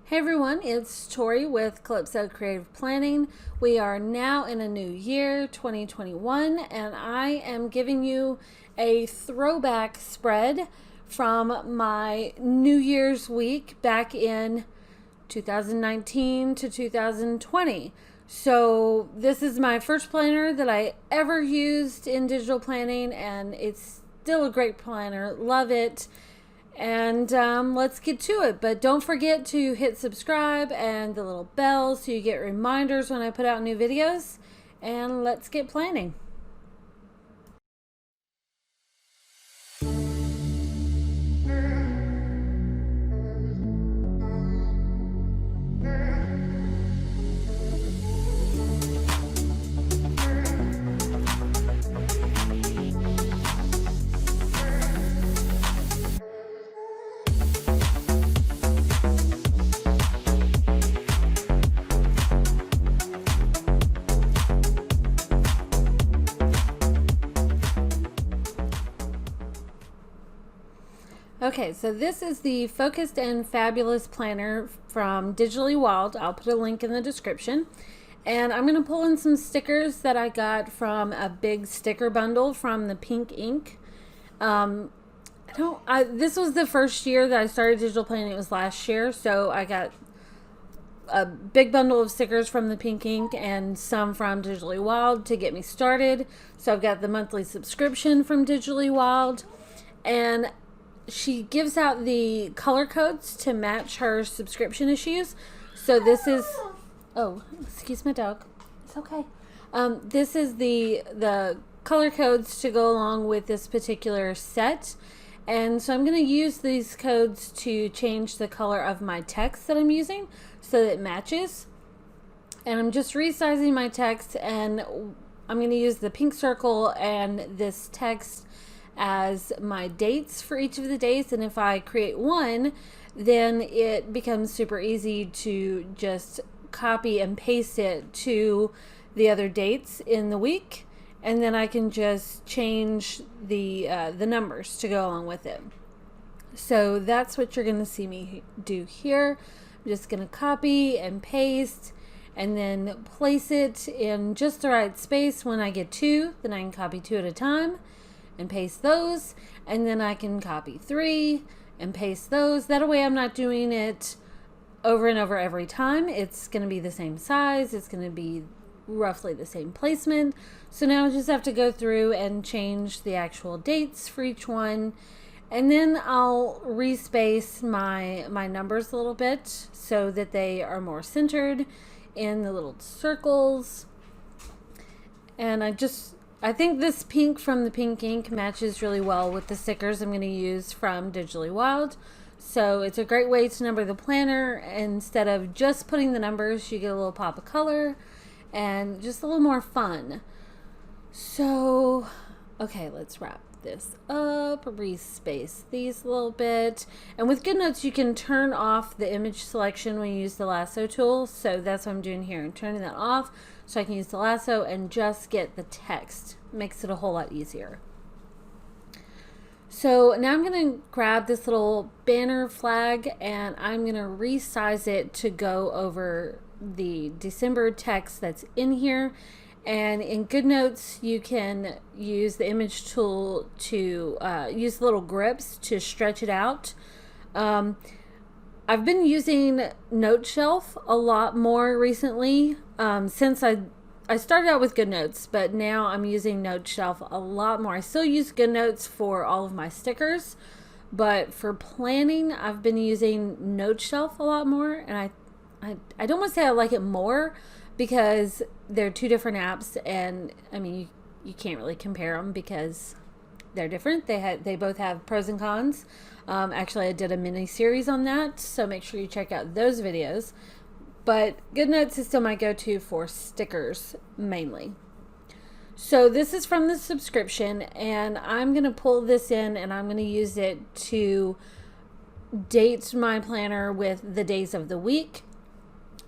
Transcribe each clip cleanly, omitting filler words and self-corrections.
Hey everyone, it's Tori with Calypso Creative Planning. We are now in a new year, 2021, and I am giving you a throwback spread from my New Year's week back in 2019 to 2020. So this is my first planner that I ever used in digital planning, and it's still a great planner. Love it. And let's get to it. But don't forget to hit subscribe and the little bell so you get reminders when I put out new videos. And let's get planning. Okay, so this is the Focused and Fabulous Planner from Digitally Wild. I'll put a link in the description. And I'm going to pull in some stickers that I got from a big sticker bundle from the Pink Ink. This was the first year that I started digital planning. It was last year, so I got a big bundle of stickers from the Pink Ink and some from Digitally Wild to get me started. So I've got the monthly subscription from Digitally Wild, and she gives out the color codes to match her subscription issues. So this is, oh, excuse my dog. It's okay. This is the color codes to go along with this particular set. And so I'm going to use these codes to change the color of my text that I'm using so that it matches. And I'm just resizing my text, and I'm going to use the pink circle and this text as my dates for each of the days. And if I create one, then it becomes super easy to just copy and paste it to the other dates in the week, and then I can just change the numbers to go along with it. So that's what you're going to see me do here. I'm just going to copy and paste and then place it in just the right space. When I get two, then I can copy two at a time and paste those, and then I can copy three and paste those. That way I'm not doing it over and over every time. It's going to be the same size. It's going to be roughly the same placement. So now I just have to go through and change the actual dates for each one, and then I'll respace my numbers a little bit so that they are more centered in the little circles. And I think this pink from the Pink Ink matches really well with the stickers I'm going to use from Digitally Wild. So it's a great way to number the planner. Instead of just putting the numbers, you get a little pop of color and just a little more fun. So, okay, let's wrap this up, respace these a little bit. And with GoodNotes, you can turn off the image selection when you use the lasso tool. So that's what I'm doing here. I'm turning that off so I can use the lasso and just get the text. Makes it a whole lot easier. So now I'm going to grab this little banner flag, and I'm going to resize it to go over the December text that's in here. And in GoodNotes, you can use the image tool to use the little grips to stretch it out. I've been using Note Shelf a lot more recently since I started out with GoodNotes, but now I'm using Note Shelf a lot more. I still use GoodNotes for all of my stickers, but for planning, I've been using Note Shelf a lot more. And I don't want to say I like it more, because they're two different apps, and I mean you can't really compare them because they're different. They both have pros and cons. Actually, I did a mini series on that, so make sure you check out those videos. But GoodNotes is still my go-to for stickers mainly. So this is from the subscription, and I'm going to pull this in and I'm going to use it to date my planner with the days of the week,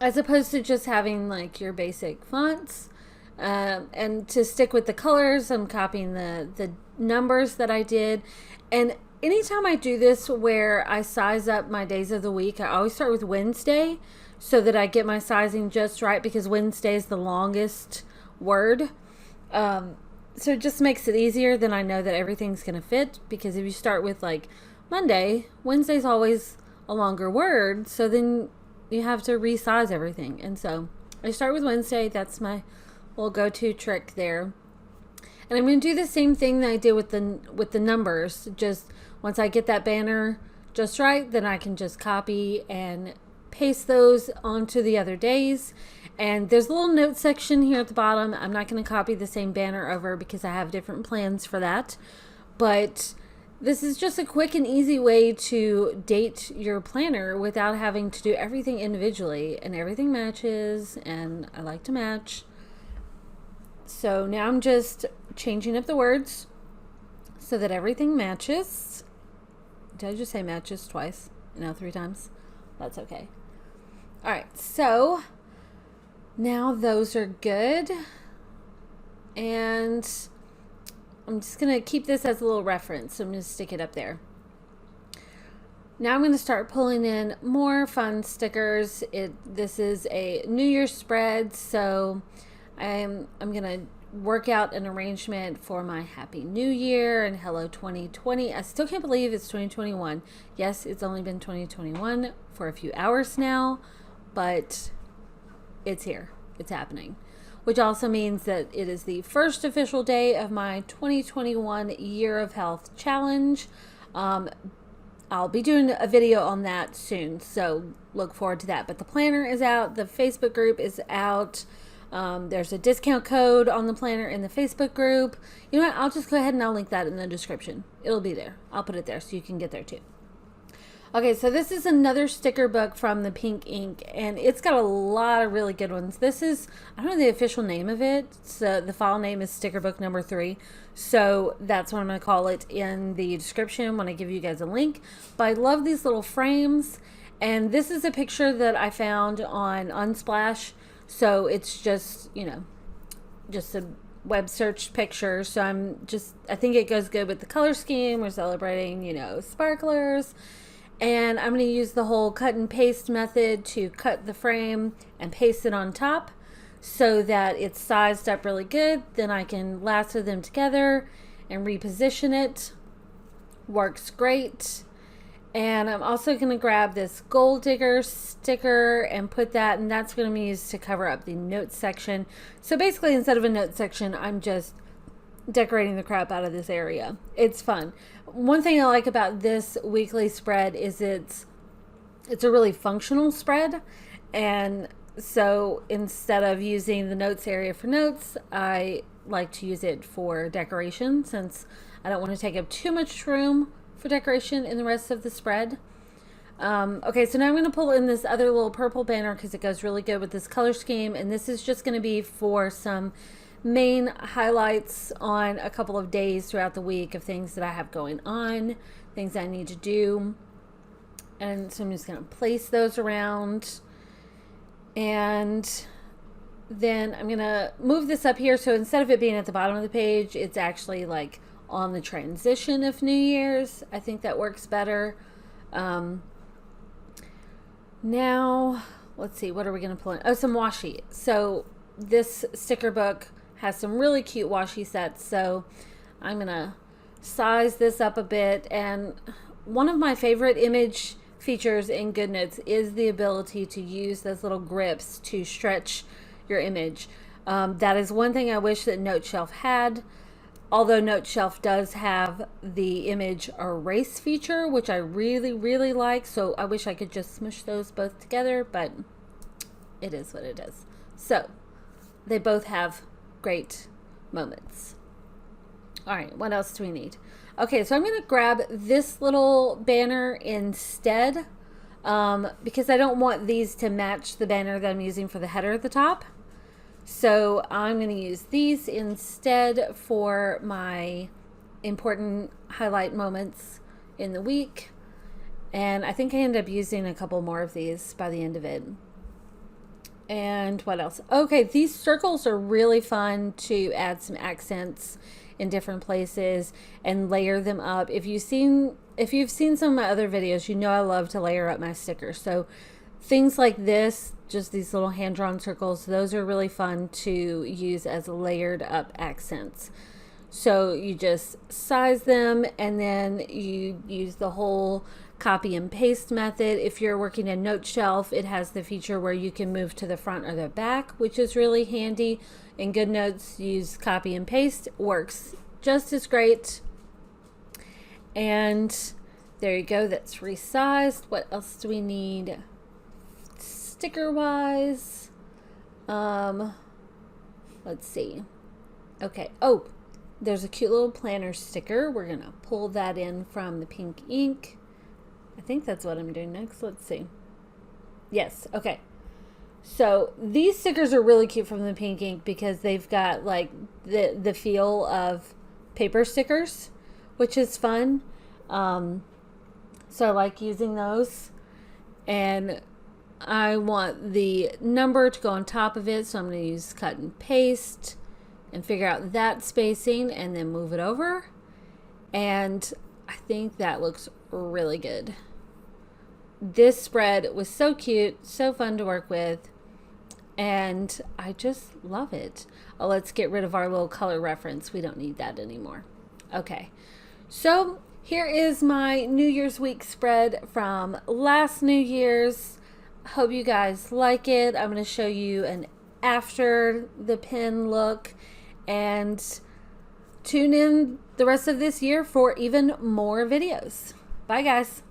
as opposed to just having like your basic fonts. And to stick with the colors, I'm copying the numbers that I did. And anytime I do this where I size up my days of the week, I always start with Wednesday so that I get my sizing just right, because Wednesday is the longest word. So it just makes it easier. Then I know that everything's going to fit, because if you start with like Monday, Wednesday's always a longer word. So then you have to resize everything. And so I start with Wednesday. That's my little go-to trick there. And I'm going to do the same thing that I did with the numbers. Just once I get that banner just right, then I can just copy and paste those onto the other days. And there's a little note section here at the bottom. I'm not going to copy the same banner over because I have different plans for that. But this is just a quick and easy way to date your planner without having to do everything individually. And everything matches, and I like to match. So now I'm just changing up the words so that everything matches. Did I just say matches twice? No, 3 times? That's okay. All right, so now those are good. And I'm just going to keep this as a little reference. So I'm going to stick it up there. Now I'm going to start pulling in more fun stickers. This is a New Year's spread, so I'm going to work out an arrangement for my Happy New Year and Hello 2020. I still can't believe it's 2021. Yes, it's only been 2021 for a few hours now, but it's here. It's happening. Which also means that it is the first official day of my 2021 Year of Health Challenge. I'll be doing a video on that soon, so look forward to that. But the planner is out. The Facebook group is out. There's a discount code on the planner in the Facebook group. You know what? I'll just go ahead and I'll link that in the description. It'll be there. I'll put it there so you can get there too. Okay, so this is another sticker book from the Pink Ink, and it's got a lot of really good ones. This is, I don't know the official name of it. So the file name is sticker book number 3. So that's what I'm going to call it in the description when I give you guys a link. But I love these little frames, and this is a picture that I found on Unsplash. So it's just, just a web search picture. So I think it goes good with the color scheme. We're celebrating, sparklers. And I'm going to use the whole cut and paste method to cut the frame and paste it on top so that it's sized up really good. Then I can lasso them together and reposition it. Works great. And I'm also going to grab this Gold Digger sticker and put that, and that's going to be used to cover up the notes section. So basically, instead of a notes section, I'm just decorating the crap out of this area. It's fun. One thing I like about this weekly spread is it's a really functional spread. And so instead of using the notes area for notes, I like to use it for decoration, since I don't want to take up too much room for decoration in the rest of the spread. Okay, so now I'm going to pull in this other little purple banner because it goes really good with this color scheme, and this is just going to be for some main highlights on a couple of days throughout the week of things that I have going on, things I need to do. And so I'm just going to place those around, and then I'm going to move this up here. So instead of it being at the bottom of the page, it's actually like on the transition of New Year's. I think that works better. Now, let's see, what are we going to pull in? Oh, some washi. So this sticker book has some really cute washi sets. So I'm going to size this up a bit. And one of my favorite image features in GoodNotes is the ability to use those little grips to stretch your image. That is one thing I wish that Note Shelf had. Although Note Shelf does have the image erase feature, which I really, really like. So I wish I could just smush those both together, but it is what it is. So they both have great moments. All right, what else do we need? Okay, so I'm going to grab this little banner instead because I don't want these to match the banner that I'm using for the header at the top. So I'm going to use these instead for my important highlight moments in the week. And I think I end up using a couple more of these by the end of it. And what else? Okay, these circles are really fun to add some accents in different places and layer them up. If you've seen if you've seen some of my other videos, you know I love to layer up my stickers. So things like this, just these little hand-drawn circles, those are really fun to use as layered up accents. So you just size them and then you use the whole copy and paste method. If you're working a note shelf, it has the feature where you can move to the front or the back, which is really handy. In GoodNotes, use copy and paste, works just as great. And there you go, that's resized. What else do we need sticker wise? Let's see. Okay, oh, there's a cute little planner sticker. We're gonna pull that in from the pink ink. I think that's what I'm doing next. Let's see. Yes, okay. So these stickers are really cute from the pink ink because they've got like the feel of paper stickers, which is fun. So I like using those, and I want the number to go on top of it, so I'm going to use cut and paste and figure out that spacing and then move it over, and I think that looks really good. This spread was so cute, so fun to work with, and I just love it. Oh, let's get rid of our little color reference. We don't need that anymore. Okay, so here is my New Year's week spread from last New Year's. Hope you guys like it. I'm going to show you an after the pen look, and tune in the rest of this year for even more videos. Bye guys.